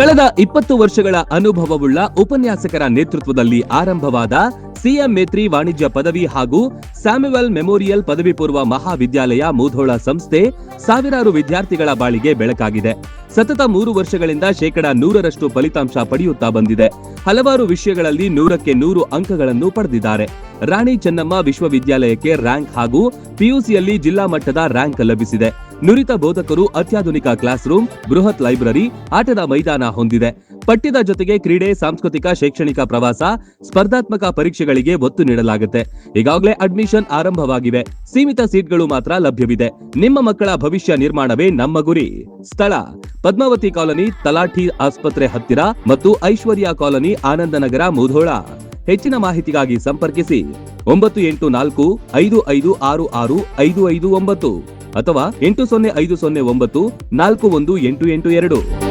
ಕಳೆದ 20 ವರ್ಷಗಳ ಅನುಭವವುಳ್ಳ ಉಪನ್ಯಾಸಕರ ನೇತೃತ್ವದಲ್ಲಿ ಆರಂಭವಾದ ಸಿಎಂ ಮೇತ್ರಿ ವಾಣಿಜ್ಯ ಪದವಿ ಹಾಗೂ ಸ್ಯಾಮ್ಯುವೆಲ್ ಮೆಮೋರಿಯಲ್ ಪದವಿ ಪೂರ್ವ ಮಹಾವಿದ್ಯಾಲಯ ಮುಧೋಳ ಸಂಸ್ಥೆ ಸಾವಿರಾರು ವಿದ್ಯಾರ್ಥಿಗಳ ಬಾಳಿಗೆ ಬೆಳಕಾಗಿದೆ. ಸತತ 3 ವರ್ಷಗಳಿಂದ 100% ಫಲಿತಾಂಶ ಪಡೆಯುತ್ತಾ ಬಂದಿದೆ. ಹಲವಾರು ವಿಷಯಗಳಲ್ಲಿ 100ಕ್ಕೆ 100 ಅಂಕಗಳನ್ನು ಪಡೆದಿದ್ದಾರೆ. ರಾಣಿ ಚೆನ್ನಮ್ಮ ವಿಶ್ವವಿದ್ಯಾಲಯಕ್ಕೆ ರ್ಯಾಂಕ್ ಹಾಗೂ ಪಿಯುಸಿಯಲ್ಲಿ ಜಿಲ್ಲಾ ಮಟ್ಟದ ರ್ಯಾಂಕ್ ಲಭಿಸಿದೆ. ನುರಿತ ಬೋಧಕರು, ಅತ್ಯಾಧುನಿಕ ಕ್ಲಾಸ್ ರೂಮ್, ಬೃಹತ್ ಲೈಬ್ರರಿ, ಆಟದ ಮೈದಾನ ಹೊಂದಿದೆ. ಪಠ್ಯದ ಜೊತೆಗೆ ಕ್ರೀಡೆ, ಸಾಂಸ್ಕೃತಿಕ, ಶೈಕ್ಷಣಿಕ ಪ್ರವಾಸ, ಸ್ಪರ್ಧಾತ್ಮಕ ಪರೀಕ್ಷೆಗಳಿಗೆ ಒತ್ತು ನೀಡಲಾಗುತ್ತೆ. ಈಗಾಗಲೇ ಅಡ್ಮಿಷನ್ ಆರಂಭವಾಗಿವೆ. ಸೀಮಿತ ಸೀಟ್ಗಳು ಮಾತ್ರ ಲಭ್ಯವಿದೆ. ನಿಮ್ಮ ಮಕ್ಕಳ ಭವಿಷ್ಯ ನಿರ್ಮಾಣವೇ ನಮ್ಮ ಗುರಿ. ಸ್ಥಳ: ಪದ್ಮಾವತಿ ಕಾಲೋನಿ, ತಲಾಠಿ ಆಸ್ಪತ್ರೆ ಹತ್ತಿರ ಮತ್ತು ಐಶ್ವರ್ಯ ಕಾಲೋನಿ, ಆನಂದನಗರ, ಮುಧೋಳ. ಹೆಚ್ಚಿನ ಮಾಹಿತಿಗಾಗಿ ಸಂಪರ್ಕಿಸಿ 9845566559 ಅಥವಾ 8050941882.